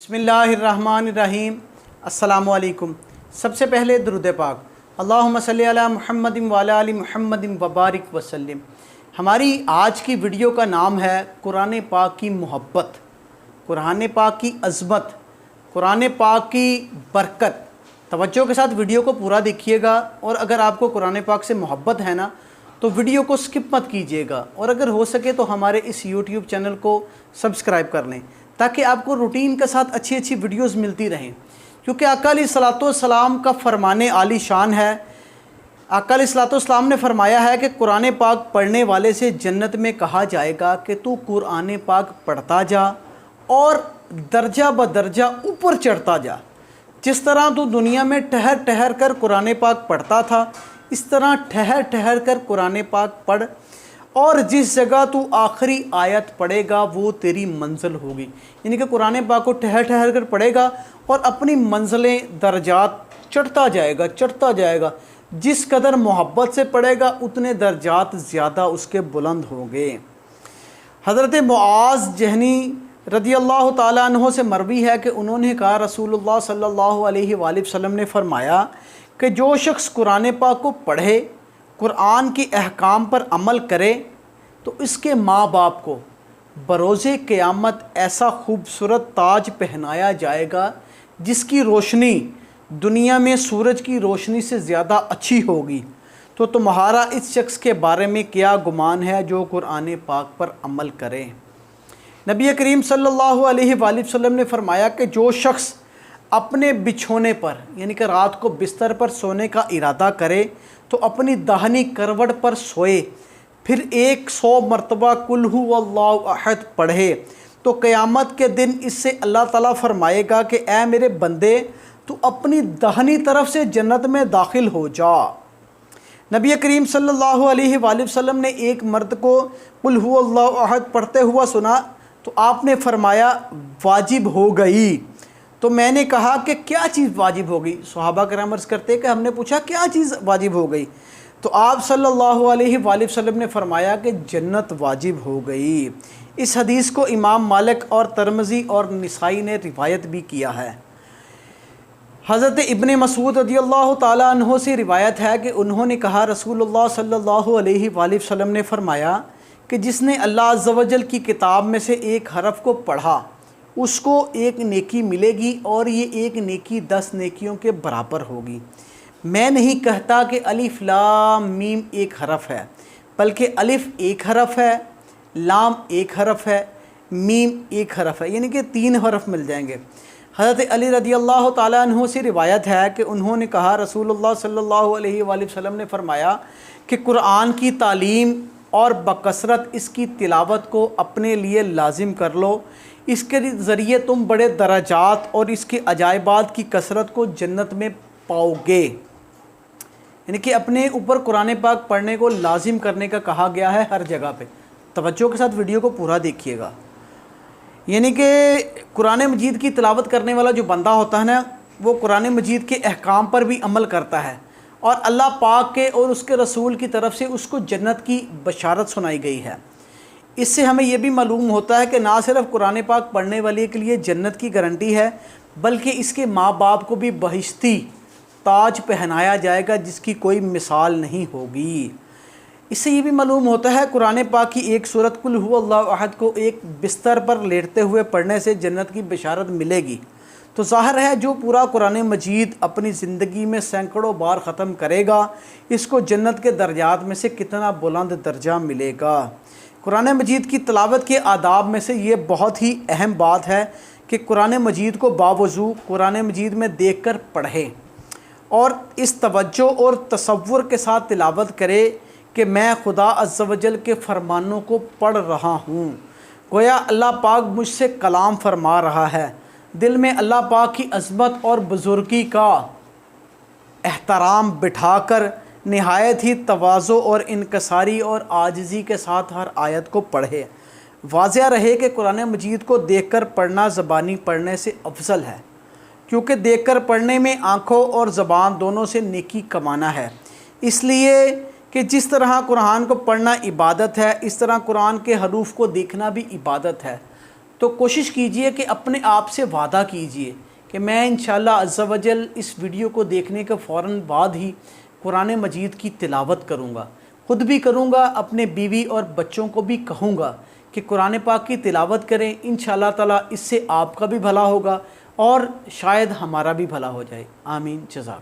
बिस्मिल्लाहिर्रहमानिर्रहीम। अस्सलामुअलैकुम। सबसे पहले दुरूद पाक, अल्लाहुम्मा सल्ली अला मुहम्मदिन व अला आलि मुहम्मदिन व बारिक वसल्लिम। हमारी आज की वीडियो का नाम है कुरान पाक की मोहब्बत, कुरान पाक की अज़मत, कुरान पाक की बरकत। तवज्जो के साथ वीडियो को पूरा देखिएगा, और अगर आपको कुरान पाक से मोहब्बत है ना तो वीडियो को स्किप मत कीजिएगा, और अगर हो सके तो हमारे इस यूट्यूब चैनल को सब्सक्राइब कर लें ताकि आपको रूटीन के साथ अच्छी अच्छी वीडियोस मिलती रहें। क्योंकि आका अलैहिस्सलाम का फरमाने आली शान है। आका अलैहिस्सलाम ने फरमाया है कि कुरान पाक पढ़ने वाले से जन्नत में कहा जाएगा कि तू कुरान पाक पढ़ता जा और दर्जा ब दर्जा ऊपर चढ़ता जा। जिस तरह तू दुनिया में ठहर ठहर कर कुरान पाक पढ़ता था, इस तरह ठहर ठहर कर कुरान पाक पढ़, और जिस जगह तू आखिरी आयत पढ़ेगा वो तेरी मंजिल होगी। यानी कि कुरान पाक को ठहर ठहर कर पढ़ेगा और अपनी मंजिलें दर्जात चढ़ता जाएगा। जिस कदर मोहब्बत से पढ़ेगा उतने दर्जात ज़्यादा उसके बुलंद होंगे। हज़रत मुआज़ जहनी रदी अल्लाह ताला अन्हो से मरवी है कि उन्होंने कहा, रसूलुल्लाह सल्लल्लाहु अलैहि वसल्लम ने फरमाया कि जो शख्स कुरान पाक को पढ़े, कुरान के अहकाम पर अमल करे, तो इसके माँ बाप को बरोज़े क़यामत ऐसा खूबसूरत ताज पहनाया जाएगा जिसकी रोशनी दुनिया में सूरज की रोशनी से ज़्यादा अच्छी होगी। तो तुम्हारा इस शख्स के बारे में क्या गुमान है जो कुरान पाक पर अमल करे। नबी करीम सल्लल्लाहु अलैहि वसल्लम ने फरमाया कि जो शख्स अपने बिछोने पर, यानी कि रात को बिस्तर पर सोने का इरादा करे, तो अपनी दाहिनी करवट पर सोए, फिर 100 मरतबा कुल हु अल्लाहु अहद पढ़े, तो क़यामत के दिन इससे अल्लाह ताला फरमाएगा कि ऐ मेरे बंदे, तू अपनी दाहिनी तरफ से जन्नत में दाखिल हो जा। नबी करीम सल्लल्लाहु अलैहि वसल्लम ने एक मर्द को कुल हु अल्लाहु अहद पढ़ते हुआ सुना, तो आपने फरमाया वाजिब हो गई। तो मैंने कहा कि क्या चीज़ वाजिब हो गई। सहाबा कराम अर्ज़ करते कि हमने पूछा क्या चीज़ वाजिब हो गई, तो आप सल्लल्लाहु अलैहि वसल्लम ने फरमाया कि जन्नत वाजिब हो गई। इस हदीस को इमाम मालिक और तिरमिज़ी और निसाई ने रिवायत भी किया है। हज़रत इब्ने मसूद रज़ियल्लाहु ताला अन्हो से रिवायत है कि उन्होंने कहा, रसूलुल्लाह सल्लल्लाहु अलैहि वसल्लम ने फरमाया कि जिसने अल्लाह अज़्ज़ व जल की किताब में से एक हरफ को पढ़ा, उसको एक नेकी मिलेगी, और ये एक नेकी 10 नेकियों के बराबर होगी। मैं नहीं कहता कि अलिफ लाम मीम एक हरफ है, बल्कि अलिफ एक हरफ है, लाम एक हरफ है, मीम एक हरफ है, यानी कि 3 हरफ मिल जाएंगे। हज़रत अली रज़ी अल्लाह ताला अन्हु से रिवायत है कि उन्होंने कहा, रसूलुल्लाह सल्लल्लाहु अलैहि वसल्लम ने फरमाया कि कुरान की तालीम और बकसरत इसकी तिलावत को अपने लिए लाजिम कर लो। इसके ज़रिए तुम बड़े दराजात और इसके अजायबात की कसरत को जन्नत में पाओगे। यानी कि अपने ऊपर कुरान पाक पढ़ने को लाजिम करने का कहा गया है हर जगह पे। तवज्जो के साथ वीडियो को पूरा देखिएगा। यानी कि कुरान मजीद की तिलावत करने वाला जो बंदा होता है ना, वो कुरान मजीद के अहकाम पर भी अमल करता है, और अल्लाह पाक के और उसके रसूल की तरफ से उसको जन्नत की बशारत सुनाई गई है। इससे हमें यह भी मालूम होता है कि ना सिर्फ कुरान पाक पढ़ने वाले के लिए जन्नत की गारंटी है, बल्कि इसके माँ बाप को भी बहिश्ती ताज पहनाया जाएगा जिसकी कोई मिसाल नहीं होगी। इससे ये भी मालूम होता है कुरान पाक की एक सूरत कुल हु अल्लाहु अहद को एक बिस्तर पर लेटते हुए पढ़ने से जन्नत की बशारत मिलेगी। तो ज़ाहिर है जो पूरा कुरान मजीद अपनी ज़िंदगी में सैकड़ों बार ख़त्म करेगा, इसको जन्नत के दर्जात में से कितना बुलंद दर्जा मिलेगा। कुरान मजीद की तिलावत के आदाब में से ये बहुत ही अहम बात है कि कुरान मजीद को बावज़ू कुरान मजीद में देखकर पढ़े, और इस तवज्जो और तसव्वुर के साथ तिलावत करे कि मैं खुदा अज़्ज़ व जल के फ़रमानों को पढ़ रहा हूँ। गोया अल्लाह पाक मुझसे कलाम फरमा रहा है। दिल में अल्लाह पाक की अज़मत और बुज़ुर्गी का एहतराम बिठाकर नहायत ही तवाज़ो और इनकसारी और आजिज़ी के साथ हर आयत को पढ़े। वाज़िह रहे कि कुरान मजीद को देखकर पढ़ना ज़बानी पढ़ने से अफजल है, क्योंकि देखकर पढ़ने में आँखों और ज़बान दोनों से नेकी कमाना है। इसलिए कि जिस तरह कुरान को पढ़ना इबादत है, इस तरह कुरान के हरूफ को देखना भी इबादत है। تو کوشش کیجئے کہ اپنے آپ سے وعدہ کیجئے کہ میں انشاءاللہ عز و جل اس ویڈیو کو دیکھنے کے فوراً بعد ہی قرآن مجید کی تلاوت کروں گا، خود بھی کروں گا، اپنے بیوی اور بچوں کو بھی کہوں گا کہ قرآن پاک کی تلاوت کریں، انشاءاللہ تعالیٰ اس سے آپ کا بھی بھلا ہوگا اور شاید ہمارا بھی بھلا ہو جائے۔ آمین، جزاک۔